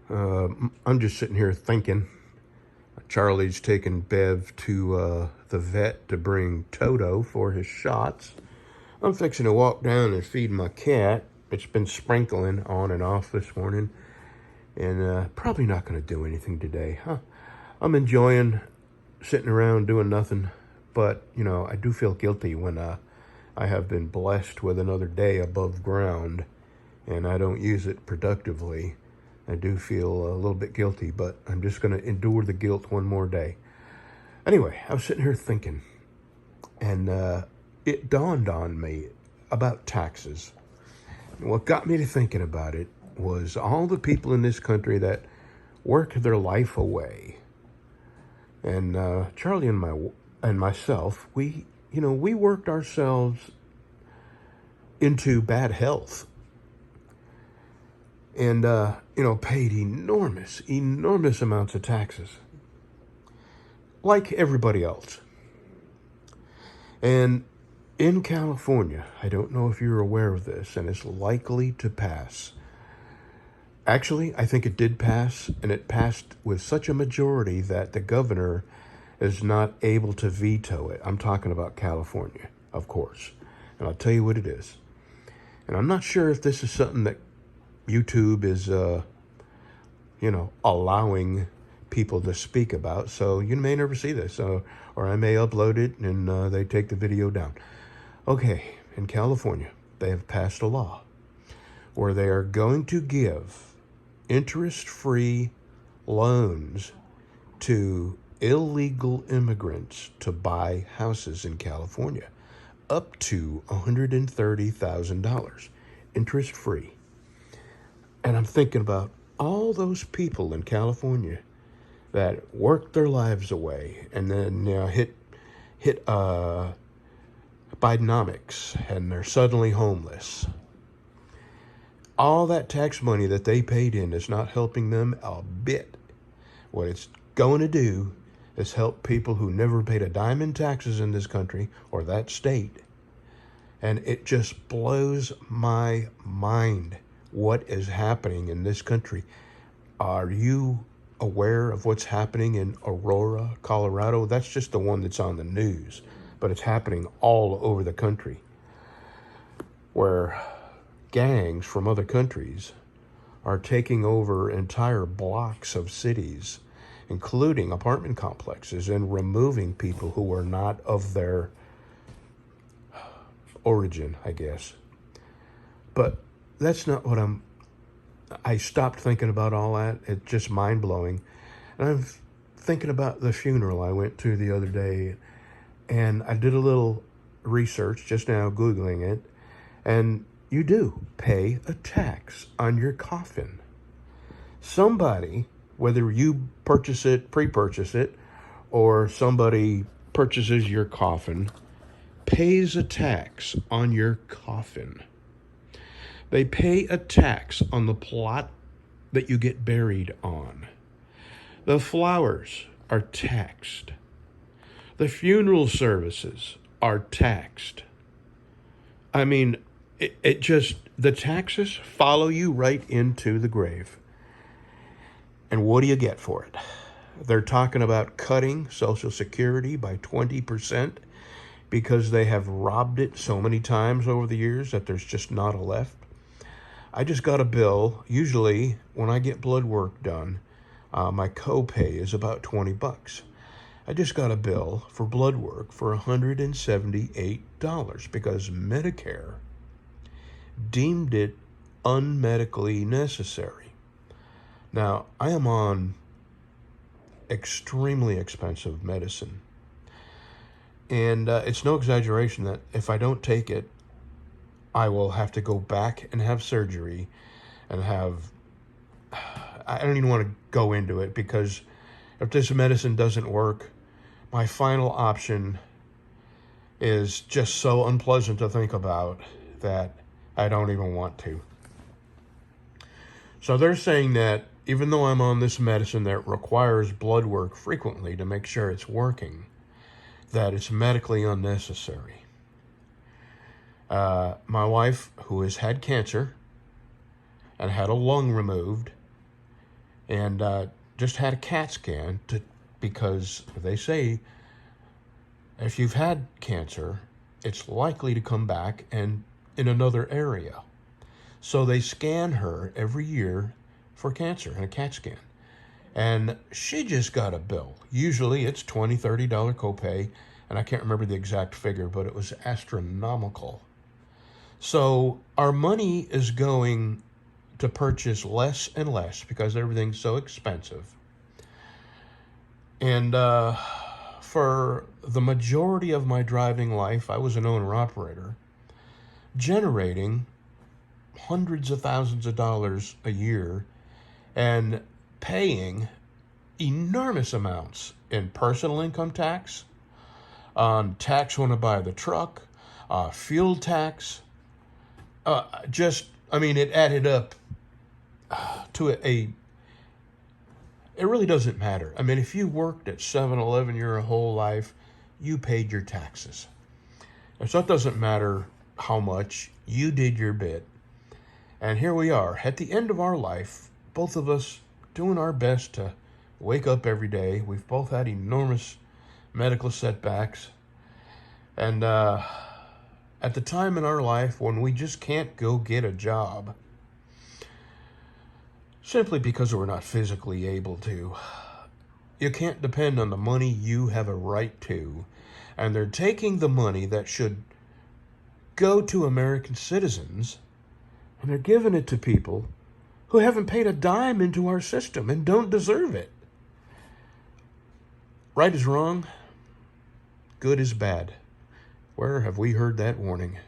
I'm just sitting here thinking. Charlie's taking Bev to the vet to bring Toto for his shots. I'm fixing to walk down and feed my cat. It's been sprinkling on and off this morning, and probably not going to do anything today. I'm enjoying sitting around doing nothing, but, I do feel guilty when I have been blessed with another day above ground, and I don't use it productively. I do feel a little bit guilty, but I'm just going to endure the guilt one more day. Anyway, I was sitting here thinking, and it dawned on me about taxes. What got me to thinking about it was all the people in this country that work their life away. And Charlie and myself, we worked ourselves into bad health. And, paid enormous amounts of taxes, like everybody else. And in California, I don't know if you're aware of this, and it's likely to pass. Actually, I think it did pass, and it passed with such a majority that the governor is not able to veto it. I'm talking about California, of course. And I'll tell you what it is. And I'm not sure if this is something that YouTube is, allowing people to speak about. So you may never see this, or I may upload it and they take the video down. Okay, in California, they have passed a law where they are going to give interest-free loans to illegal immigrants to buy houses in California, up to $130,000, interest-free. And I'm thinking about all those people in California that worked their lives away and then hit Bidenomics, and they're suddenly homeless. All that tax money that they paid in is not helping them a bit. What it's going to do is help people who never paid a dime in taxes in this country or that state. And it just blows my mind what is happening in this country. Are you aware of what's happening in Aurora, Colorado? That's just the one that's on the news, but it's happening all over the country, where gangs from other countries are taking over entire blocks of cities, including apartment complexes, and removing people who are not of their origin, I guess. But that's not what I stopped thinking about all that. It's just mind-blowing. And I'm thinking about the funeral I went to the other day, and I did a little research just now, Googling it, and you do pay a tax on your coffin. Somebody, whether you pre-purchase it, or somebody purchases your coffin, pays a tax on your coffin. They pay a tax on the plot that you get buried on. The flowers are taxed. The funeral services are taxed. I mean, it just, the taxes follow you right into the grave. And what do you get for it? They're talking about cutting Social Security by 20% because they have robbed it so many times over the years that there's just not a left. I just got a bill. Usually when I get blood work done, my copay is about $20. I just got a bill for blood work for $178 because Medicare deemed it unmedically necessary. Now, I am on extremely expensive medicine. And it's no exaggeration that if I don't take it, I will have to go back and have surgery and I don't even want to go into it, because if this medicine doesn't work, my final option is just so unpleasant to think about that I don't even want to. So they're saying that even though I'm on this medicine that requires blood work frequently to make sure it's working, that it's medically unnecessary. My wife, who has had cancer and had a lung removed, and just had a CAT scan because they say if you've had cancer, it's likely to come back and in another area. So they scan her every year for cancer in a CAT scan. And she just got a bill. Usually it's $20, $30 copay, and I can't remember the exact figure, but it was astronomical. So our money is going to purchase less and less because everything's so expensive. And for the majority of my driving life, I was an owner-operator, generating hundreds of thousands of dollars a year and paying enormous amounts in personal income tax, on tax when I buy the truck, fuel tax. It added up to it really doesn't matter. I mean, if you worked at 7-Eleven your whole life, you paid your taxes. And so it doesn't matter how much, you did your bit. And here we are, at the end of our life, both of us doing our best to wake up every day. We've both had enormous medical setbacks. And at the time in our life when we just can't go get a job, simply because we're not physically able to, you can't depend on the money you have a right to. And they're taking the money that should go to American citizens, and they're giving it to people who haven't paid a dime into our system and don't deserve it. Right is wrong, good is bad. Where have we heard that warning?